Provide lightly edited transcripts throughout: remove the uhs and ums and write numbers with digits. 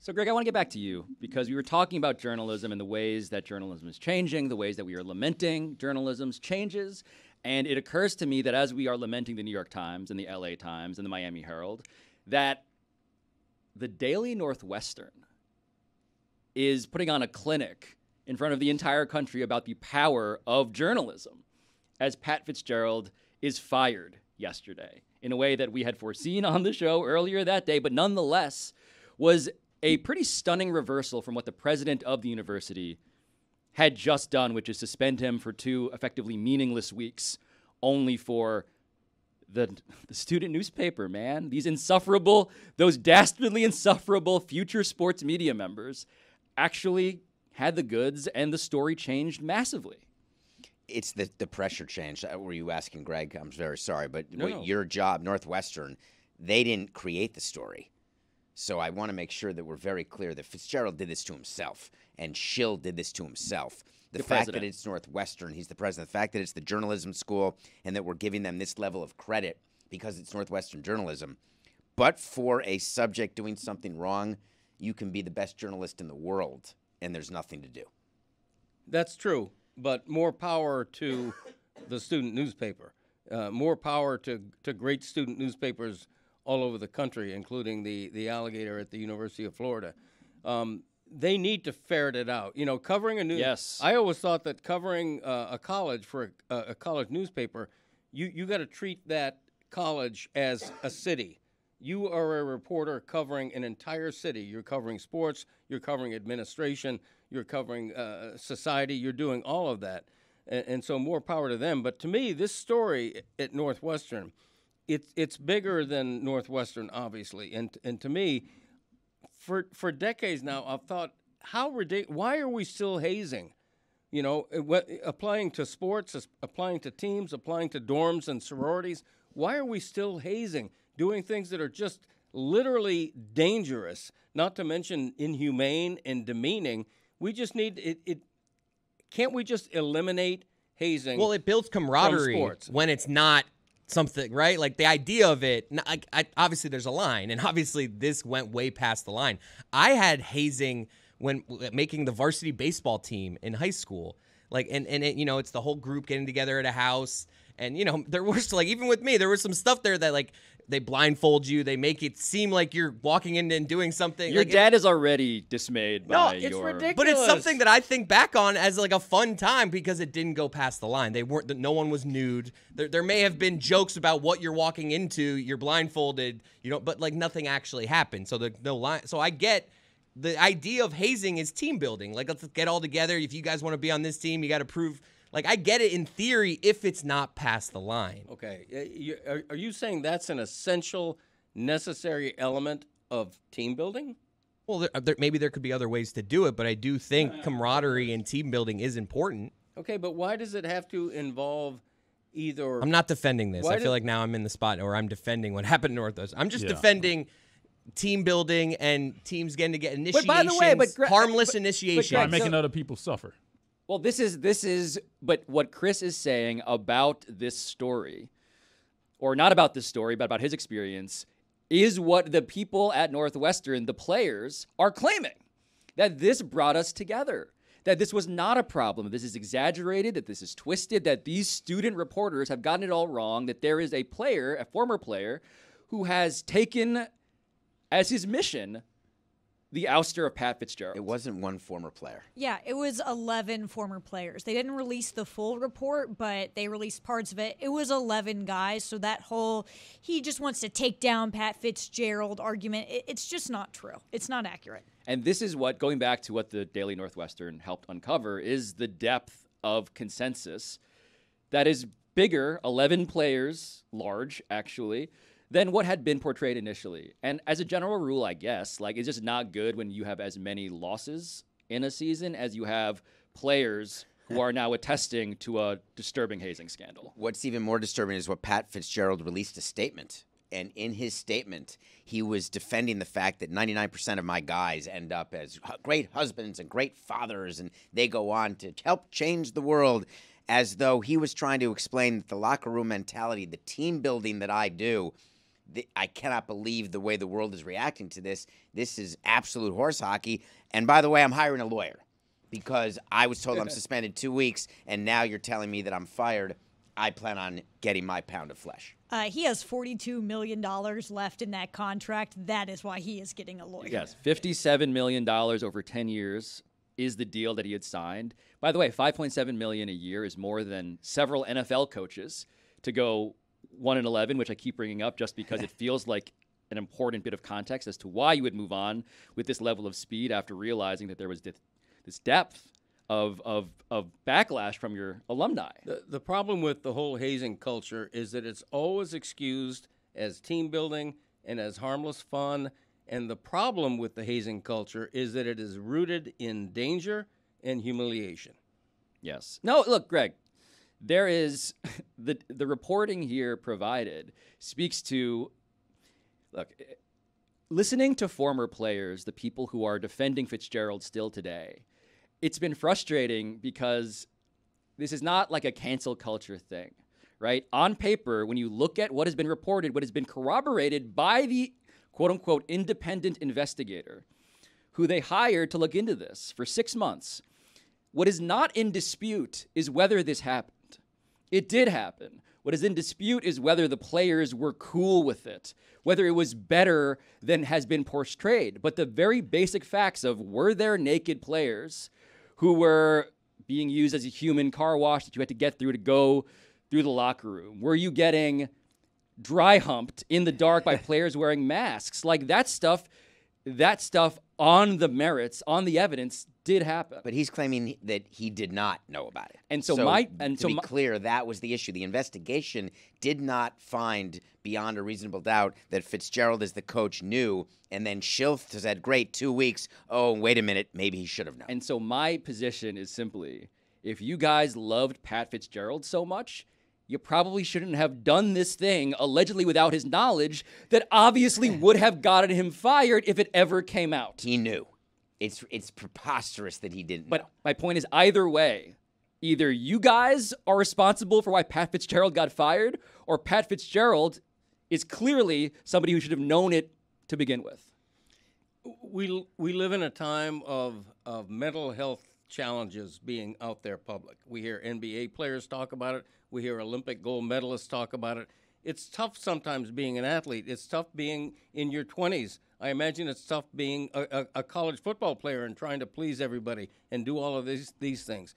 So, Greg, I want to get back to you because we were talking about journalism and the ways that journalism is changing, the ways that we are lamenting journalism's changes. And it occurs to me that as we are lamenting the New York Times and the LA Times and the Miami Herald, that the Daily Northwestern is putting on a clinic in front of the entire country about the power of journalism, as Pat Fitzgerald is fired yesterday in a way that we had foreseen on the show earlier that day, but nonetheless was a pretty stunning reversal from what the president of the university had just done, which is suspend him for 2 effectively meaningless weeks, only for the student newspaper, man. Those dastardly insufferable future sports media members actually had the goods, and the story changed massively. It's the pressure change. Were you asking, Greg? I'm very sorry, but No. Your job, Northwestern, they didn't create the story. So I want to make sure that we're very clear that Fitzgerald did this to himself and Schill did this to himself. The fact that it's Northwestern, he's the president, the fact that it's the journalism school and that we're giving them this level of credit because it's Northwestern journalism. But for a subject doing something wrong, you can be the best journalist in the world and there's nothing to do. That's true, but more power to the student newspaper. More power to great student newspapers all over the country, including the Alligator at the University of Florida. They need to ferret it out. You know, covering a news. Yes. I always thought that covering a college for a college newspaper, you got to treat that college as a city. You are a reporter covering an entire city. You're covering sports. You're covering administration. You're covering society. You're doing all of that. And so more power to them. But to me, this story at Northwestern, it's bigger than Northwestern, obviously. And to me, for decades now, I've thought, how ridiculous, why are we still hazing? You know, applying to sports, applying to teams, applying to dorms and sororities. Why are we still hazing? Doing things that are just literally dangerous, not to mention inhumane and demeaning. We just need it. Can't we just eliminate hazing? Well, it builds camaraderie when it's not something, right? Like the idea of it, obviously there's a line, and obviously this went way past the line. I had hazing when making the varsity baseball team in high school. Like, and it, you know, it's the whole group getting together at a house. And, you know, there was, like, even with me, there was some stuff there that, like, they blindfold you. They make it seem like you're walking in and doing something. Your dad is already dismayed by it's ridiculous. But it's something that I think back on as, like, a fun time because it didn't go past the line. No one was nude. There may have been jokes about what you're walking into. You're blindfolded, you know, but, like, nothing actually happened. So there's no line. So I get the idea of hazing is team building. Like, let's get all together. If you guys want to be on this team, you got to prove. Like, I get it in theory if it's not past the line. Okay. Are you saying that's an essential, necessary element of team building? Well, maybe there could be other ways to do it, but I do think camaraderie and team building is important. Okay, but why does it have to involve either? I'm not defending this. I feel like now I'm in the spot where I'm defending what happened in Northwestern. I'm just defending team building and teams getting to get initiations, by the way, harmless initiations. By making other people suffer. Well, this is, but what Chris is saying about this story, or not about this story, but about his experience, is what the people at Northwestern, the players, are claiming. That this brought us together. That this was not a problem. This is exaggerated, that this is twisted, that these student reporters have gotten it all wrong, that there is a player, a former player, who has taken as his mission the ouster of Pat Fitzgerald. It wasn't one former player. Yeah, it was 11 former players. They didn't release the full report, but they released parts of it. It was 11 guys, so that whole he just wants to take down Pat Fitzgerald argument, it's just not true. It's not accurate. And this is what, going back to what the Daily Northwestern helped uncover, is the depth of consensus that is bigger, 11 players, large actually, than what had been portrayed initially. And as a general rule, I guess, like, it's just not good when you have as many losses in a season as you have players who are now attesting to a disturbing hazing scandal. What's even more disturbing is what Pat Fitzgerald released a statement. And in his statement, he was defending the fact that 99% of my guys end up as great husbands and great fathers, and they go on to help change the world, as though he was trying to explain that the locker room mentality, the team building that I do, I cannot believe the way the world is reacting to this. This is absolute horse hockey. And by the way, I'm hiring a lawyer because I was told I'm suspended 2 weeks, and now you're telling me that I'm fired. I plan on getting my pound of flesh. He has $42 million left in that contract. That is why he is getting a lawyer. Yes, $57 million over 10 years is the deal that he had signed. By the way, $5.7 million a year is more than several NFL coaches to go 1-11, which I keep bringing up just because it feels like an important bit of context as to why you would move on with this level of speed after realizing that there was this depth of backlash from your alumni. The problem with the whole hazing culture is that it's always excused as team building and as harmless fun. And the problem with the hazing culture is that it is rooted in danger and humiliation. Yes. No, look, Greg, there is the reporting here provided speaks to, look, listening to former players, the people who are defending Fitzgerald still today, it's been frustrating because this is not like a cancel culture thing, right? On paper, when you look at what has been reported, what has been corroborated by the quote-unquote independent investigator who they hired to look into this for 6 months, what is not in dispute is whether this happened. It did happen. What is in dispute is whether the players were cool with it, whether it was better than has been portrayed. But the very basic facts of were there naked players who were being used as a human car wash that you had to get through to go through the locker room? Were you getting dry humped in the dark by players wearing masks? Like that stuff on the merits, on the evidence, did happen. But he's claiming that he did not know about it. And so to be clear, that was the issue. The investigation did not find beyond a reasonable doubt that Fitzgerald, as the coach, knew, and then Schilth said, great, 2 weeks. Oh, wait a minute, maybe he should have known. And so my position is simply, if you guys loved Pat Fitzgerald so much, you probably shouldn't have done this thing allegedly without his knowledge that obviously would have gotten him fired if it ever came out. He knew. It's preposterous that he didn't know. But my point is, either way, either you guys are responsible for why Pat Fitzgerald got fired, or Pat Fitzgerald is clearly somebody who should have known it to begin with. We live in a time of mental health challenges being out there public. We hear NBA players talk about it. We hear Olympic gold medalists talk about it. It's tough sometimes being an athlete. It's tough being in your 20s. I imagine it's tough being a college football player and trying to please everybody and do all of these things.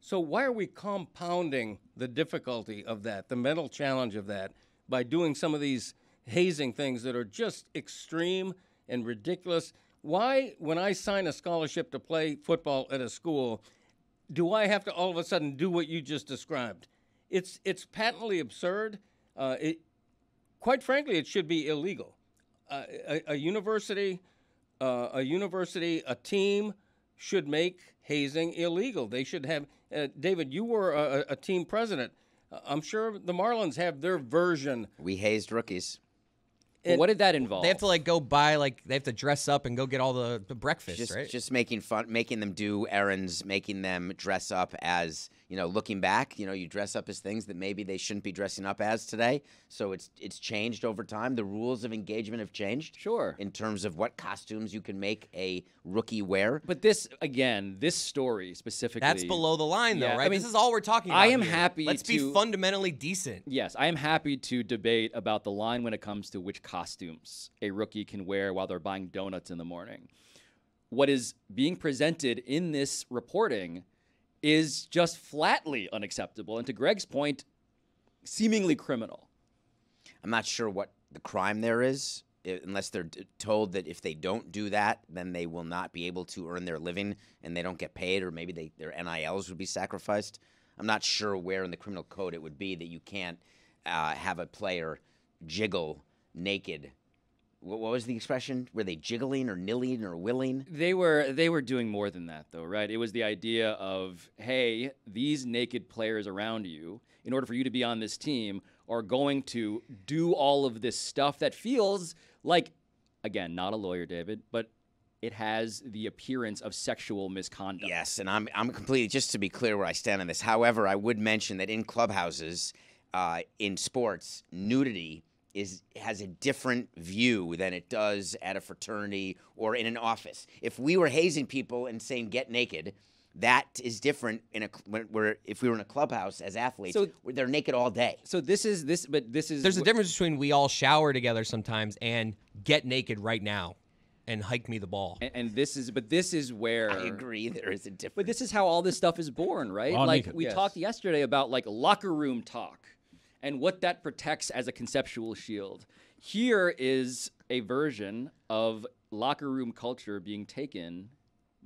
So why are we compounding the difficulty of that, the mental challenge of that, by doing some of these hazing things that are just extreme and ridiculous? Why, when I sign a scholarship to play football at a school, do I have to all of a sudden do what you just described? It's patently absurd. Quite frankly, it should be illegal. A university, a team should make hazing illegal. They should have. David, you were a team president. I'm sure the Marlins have their version. We hazed rookies. What did that involve? They have to go buy they have to dress up and go get all the breakfast, right? Just making fun, making them do errands, making them dress up as, looking back, you dress up as things that maybe they shouldn't be dressing up as today. So it's changed over time. The rules of engagement have changed. Sure. In terms of what costumes you can make a rookie wear. But this story specifically. That's below the line, though, Yeah, right? I mean, this is all we're talking about. I am here. happy Let's be fundamentally decent. Yes, I am happy to debate about the line when it comes to which costumes a rookie can wear while they're buying donuts in the morning. What is being presented in this reporting is just flatly unacceptable, and to Greg's point, seemingly criminal. I'm not sure what the crime there is, unless they're told that if they don't do that, then they will not be able to earn their living and they don't get paid, or maybe their NILs would be sacrificed. I'm not sure where in the criminal code it would be that you can't have a player jiggle naked. What was the expression? Were they jiggling or nilling or willing? They were doing more than that, though, right? It was the idea of, hey, these naked players around you, in order for you to be on this team, are going to do all of this stuff that feels like, again, not a lawyer, David, but it has the appearance of sexual misconduct. Yes, and I'm completely, just to be clear where I stand on this. However, I would mention that in clubhouses, in sports, nudity has a different view than it does at a fraternity or in an office. If we were hazing people and saying get naked, that is different if we were in a clubhouse as athletes. So they're naked all day. So this is. There's a difference between we all shower together sometimes and get naked right now and hike me the ball. And this is where I agree there is a difference. But this is how all this stuff is born, right? All like naked. we talked yesterday about like locker room talk and what that protects as a conceptual shield. Here is a version of locker room culture being taken,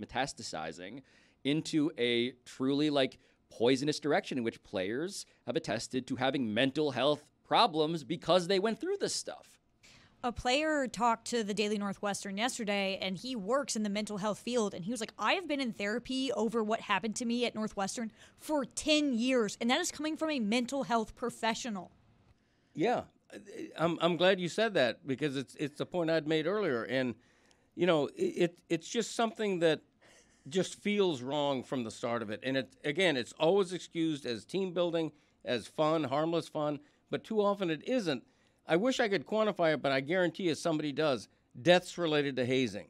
metastasizing into a truly like poisonous direction in which players have attested to having mental health problems because they went through this stuff. A player talked to the Daily Northwestern yesterday, and he works in the mental health field, and he was like, I have been in therapy over what happened to me at Northwestern for 10 years, and that is coming from a mental health professional. Yeah, I'm glad you said that, because it's the point I'd made earlier, and you know it's just something that just feels wrong from the start of it, and it's always excused as team building, as fun, harmless fun, but too often it isn't. I wish I could quantify it, but I guarantee you somebody does. Deaths related to hazing.